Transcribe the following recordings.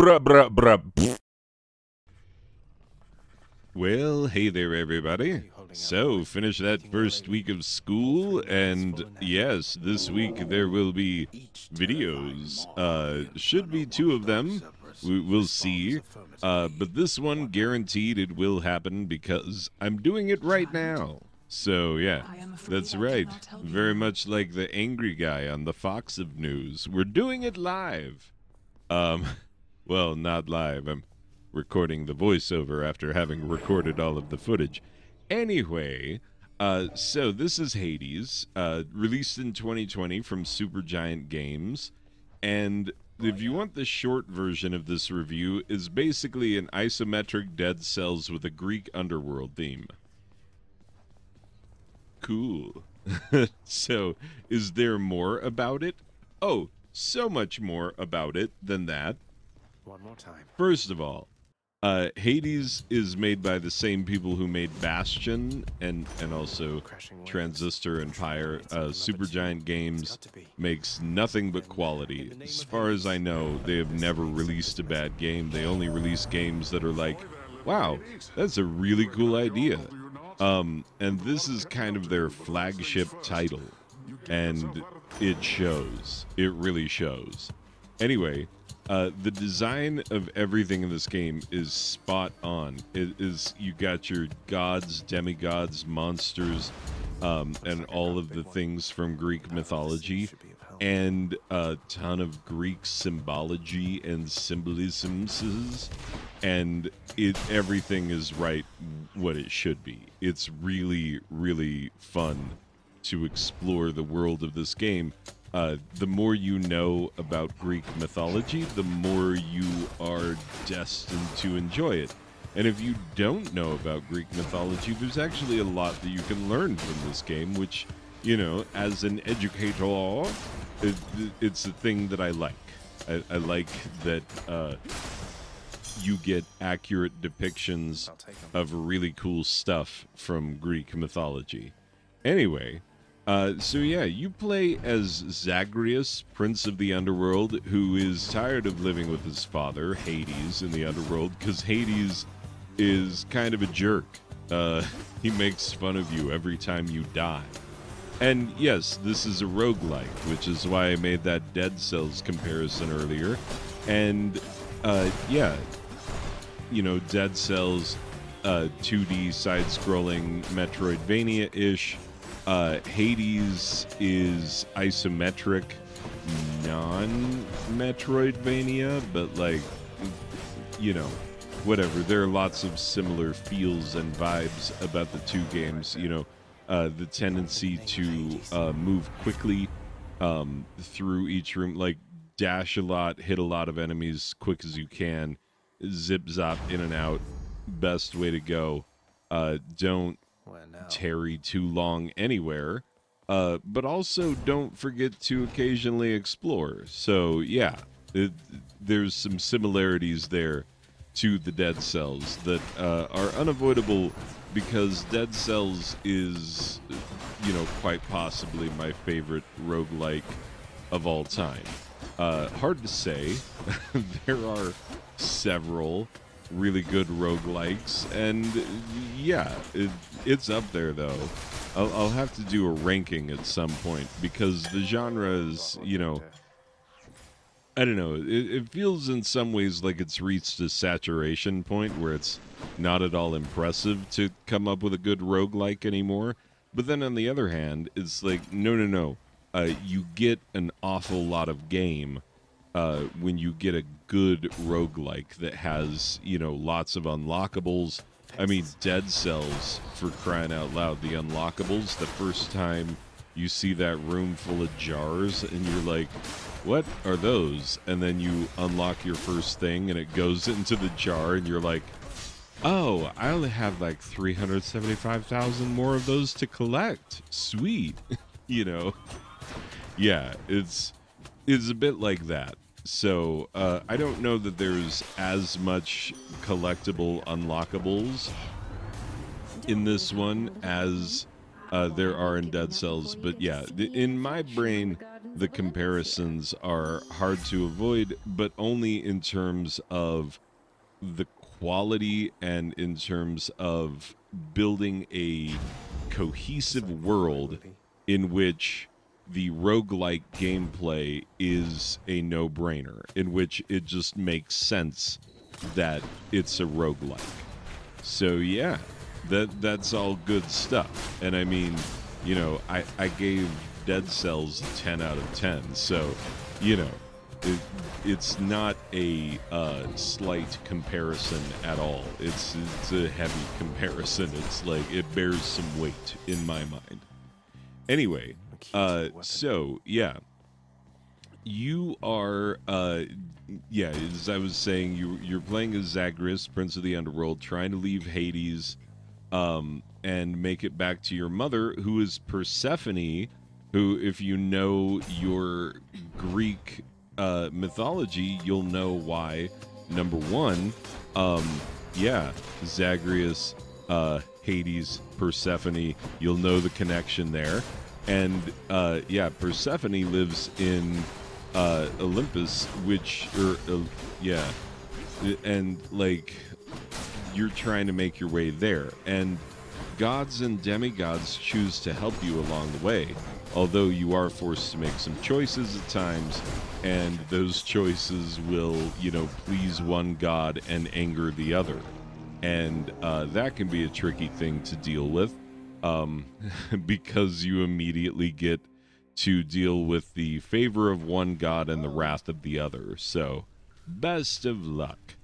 bruh, bruh, bruh. Well, hey there, everybody. So, finish that first week of school, and yes, this week there will be videos. Should be two of them. We'll see. But this one, guaranteed it will happen because I'm doing it right now. So, yeah, that's right. Very much like the angry guy on the Fox of News. We're doing it live. Um, well, not live. I'm recording the voiceover after having recorded all of the footage. Anyway, so this is Hades, released in 2020 from Supergiant Games, and if you want the short version of this review, is basically an isometric Dead Cells with a Greek underworld theme. Cool. So, is there more about it? Oh, so much more about it than that. One more time. First of all, Hades is made by the same people who made Bastion and also Transistor and Pyre. Supergiant Games makes nothing but quality. As far as I know, they have never released a bad game. They only release games that are like, wow, that's a really cool idea. And this is kind of their flagship title. And it shows. It really shows. Anyway, the design of everything in this game is spot on. It is, you got your gods, demigods, monsters, and all of the things from Greek mythology, and a ton of Greek symbology and symbolisms, and everything is right what it should be. It's really, really fun to explore the world of this game. The more you know about Greek mythology, the more you are destined to enjoy it. And if you don't know about Greek mythology, there's actually a lot that you can learn from this game, which, you know, as an educator, it's a thing that I like. I like that you get accurate depictions of really cool stuff from Greek mythology. Anyway, so yeah, you play as Zagreus, Prince of the Underworld, who is tired of living with his father, Hades, in the Underworld, because Hades is kind of a jerk. He makes fun of you every time you die. And yes, this is a roguelike, which is why I made that Dead Cells comparison earlier. And, yeah, you know, Dead Cells, 2D side-scrolling Metroidvania-ish. Hades is isometric, non-Metroidvania, but like, you know, whatever. There are lots of similar feels and vibes about the two games. You know, the tendency to move quickly through each room, like dash a lot, hit a lot of enemies quick as you can, zip zop in and out. Best way to go. Don't tarry too long anywhere, but also don't forget to occasionally explore. So yeah, there's some similarities there to the Dead Cells that are unavoidable, because Dead Cells is, you know, quite possibly my favorite roguelike of all time. Hard to say. There are several really good roguelikes, and yeah, it's up there though. I'll have to do a ranking at some point, because the genre is, you know, I don't know, it feels in some ways like it's reached a saturation point where it's not at all impressive to come up with a good roguelike anymore. But then on the other hand, it's like, no. You get an awful lot of game when you get a good roguelike that has, you know, lots of unlockables. I mean, Dead Cells, for crying out loud, the unlockables, the first time you see that room full of jars and you're like, what are those? And then you unlock your first thing and it goes into the jar and you're like, oh, I only have like 375,000 more of those to collect. Sweet. You know? Yeah, it's a bit like that. So, I don't know that there's as much collectible unlockables in this one as there are in Dead Cells. But yeah, in my brain, the comparisons are hard to avoid, but only in terms of the quality and in terms of building a cohesive world in which the roguelike gameplay is a no-brainer, in which it just makes sense that it's a roguelike. So yeah, that's all good stuff. And I mean, you know, I gave Dead Cells a 10 out of 10. So, you know, it's not a slight comparison at all. It's a heavy comparison. It's like it bears some weight in my mind. Anyway, so yeah, you are yeah, as I was saying, you're playing as Zagreus, Prince of the Underworld, trying to leave Hades and make it back to your mother, who is Persephone, who, if you know your Greek mythology, you'll know why. Number one, yeah, Zagreus, Hades, Persephone, you'll know the connection there. And yeah, Persephone lives in Olympus, which, yeah, and like you're trying to make your way there, and gods and demigods choose to help you along the way, although you are forced to make some choices at times, and those choices will, you know, please one god and anger the other, and that can be a tricky thing to deal with, because you immediately get to deal with the favor of one god and the wrath of the other. So, best of luck.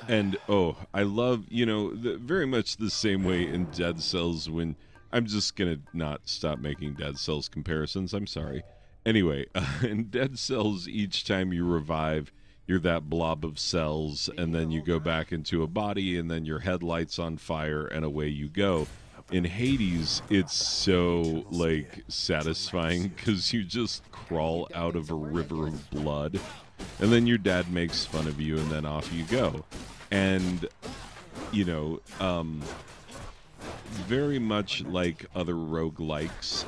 And oh, I love, you know, very much the same way in Dead Cells when I'm just gonna not stop making Dead Cells comparisons. I'm sorry. Anyway, in Dead Cells, each time you revive, you're that blob of cells, and then you go back into a body, and then your head lights on fire, and away you go. In Hades, it's so, like, satisfying because you just crawl out of a river of blood, and then your dad makes fun of you, and then off you go. And, you know, very much like other roguelikes,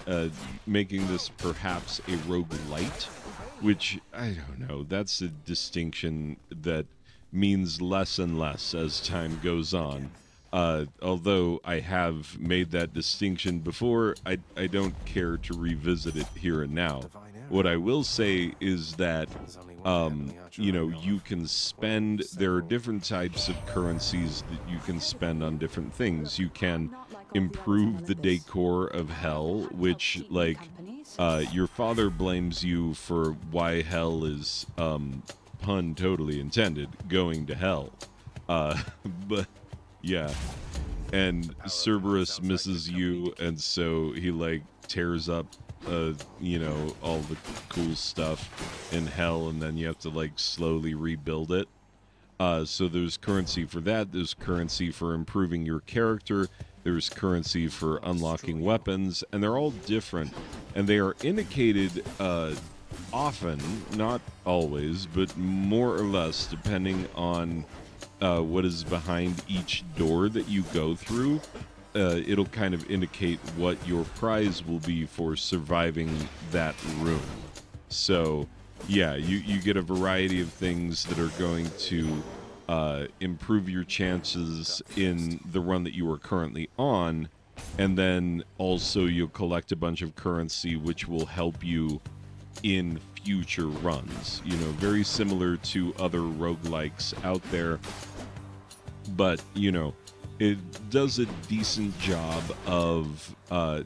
making this perhaps a roguelite, which, I don't know, that's a distinction that means less and less as time goes on. Although I have made that distinction before, I don't care to revisit it here and now. What I will say is that, you know, you can spend, there are different types of currencies that you can spend on different things. You can improve the decor of hell, which, like, your father blames you for why hell is, pun totally intended, going to hell. But... yeah, and Cerberus misses you, and so he, like, tears up, you know, all the cool stuff in hell, and then you have to, like, slowly rebuild it. So there's currency for that, there's currency for improving your character, there's currency for unlocking weapons, and they're all different, and they are indicated, often, not always, but more or less, depending on what is behind each door that you go through. It'll kind of indicate what your prize will be for surviving that room. So, yeah, you get a variety of things that are going to improve your chances in the run that you are currently on, and then also you'll collect a bunch of currency which will help you in future runs. You know, very similar to other roguelikes out there, but, you know, it does a decent job of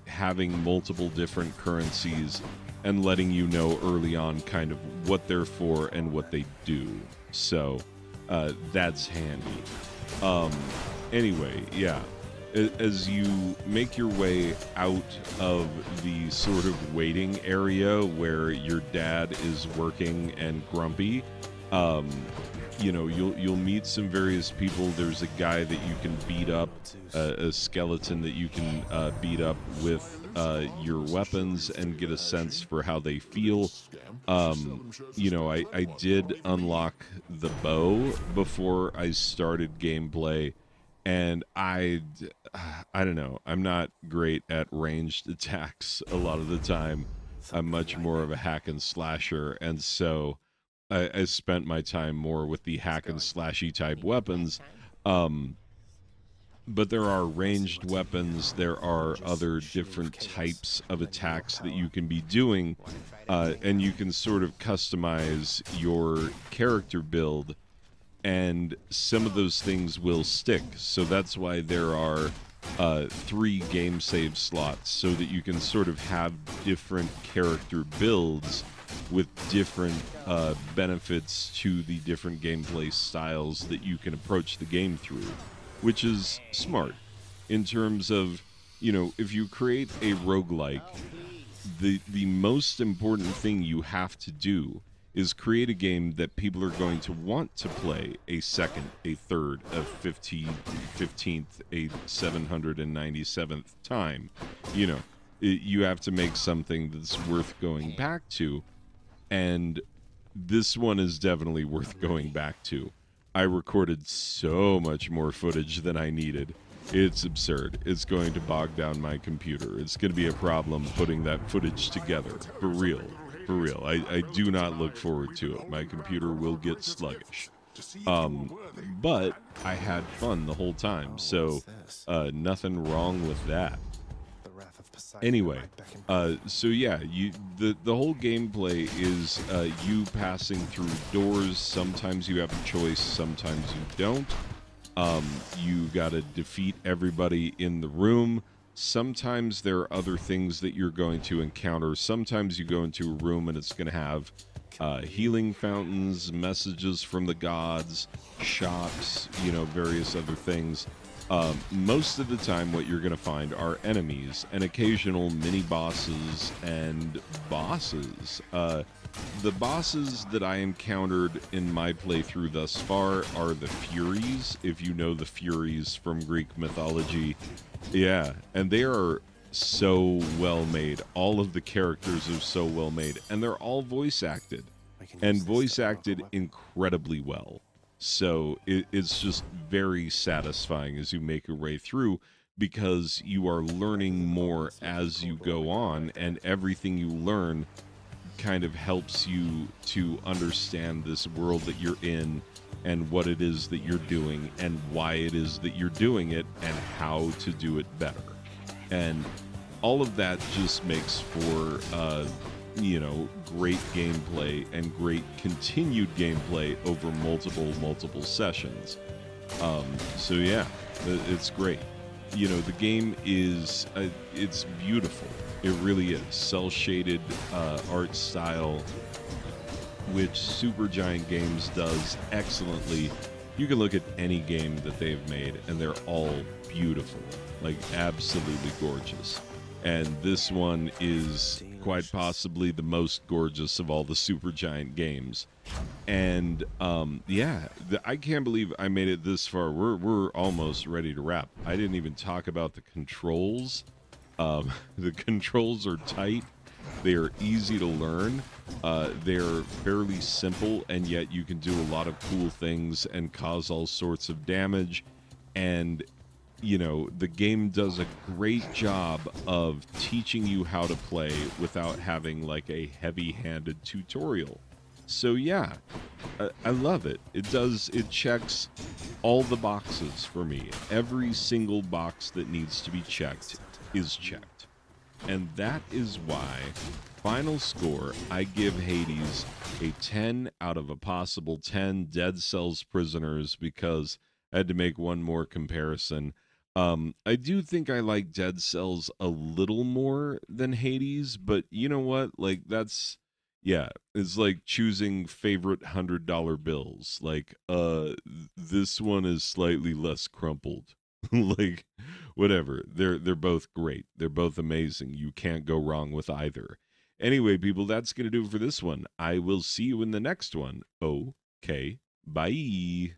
having multiple different currencies and letting you know early on kind of what they're for and what they do. So that's handy. Anyway, yeah, as you make your way out of the sort of waiting area where your dad is working and grumpy, you know, you'll meet some various people. There's a guy that you can beat up, a skeleton that you can beat up with your weapons and get a sense for how they feel. You know, I did unlock the bow before I started gameplay, and I I don't know. I'm not great at ranged attacks a lot of the time. I'm much more of a hack and slasher, and so I spent my time more with the hack and slashy type weapons. Um, but there are ranged weapons. There are other different types of attacks that you can be doing, and you can sort of customize your character build, and some of those things will stick. So that's why there are 3 game save slots, so that you can sort of have different character builds with different benefits to the different gameplay styles that you can approach the game through, which is smart in terms of, if you create a roguelike, the most important thing you have to do is create a game that people are going to want to play a second, a third, a 15th, a 797th time. You have to make something that's worth going back to, and this one is definitely worth going back to. I recorded so much more footage than I needed. It's absurd. It's going to bog down my computer. It's going to be a problem putting that footage together. For real. For real. I do not look forward to it. My computer will get sluggish. But I had fun the whole time, so nothing wrong with that. Anyway, so yeah, the whole gameplay is you passing through doors. Sometimes you have a choice, sometimes you don't. You gotta defeat everybody in the room. Sometimes there are other things that you're going to encounter. Sometimes you go into a room and it's gonna have healing fountains, messages from the gods, shops, various other things. Most of the time, what you're going to find are enemies and occasional mini bosses and bosses. The bosses that I encountered in my playthrough thus far are the Furies, if you know the Furies from Greek mythology. Yeah, and they are so well made. All of the characters are so well made, and they're all voice acted, and voice acted incredibly well. So it's just very satisfying as you make your way through, because you are learning more as you go on, and everything you learn kind of helps you to understand this world that you're in, and what it is that you're doing, and why it is that you're doing it, and how to do it better. And all of that just makes for great gameplay and great continued gameplay over multiple sessions. So yeah, it's great. The game is it's beautiful. It really is. Cell shaded art style, which Supergiant Games does excellently. You can look at any game that they've made and they're all beautiful, like absolutely gorgeous. And this one is quite possibly the most gorgeous of all the Supergiant games. And I can't believe I made it this far. We're almost ready to wrap. I didn't even talk about the controls. The controls are tight. They are easy to learn. They're fairly simple, and yet you can do a lot of cool things and cause all sorts of damage. And the game does a great job of teaching you how to play without having like a heavy-handed tutorial. So yeah, I love it. It checks all the boxes for me. Every single box that needs to be checked is checked. And that is why, final score, I give Hades a 10 out of a possible 10 Dead Cells prisoners, because I had to make one more comparison. I do think I like Dead Cells a little more than Hades, but you know what? Like, it's like choosing favorite $100 bills. Like, this one is slightly less crumpled. Like, whatever. They're both great. They're both amazing. You can't go wrong with either. Anyway, people, that's gonna do it for this one. I will see you in the next one. Okay, bye.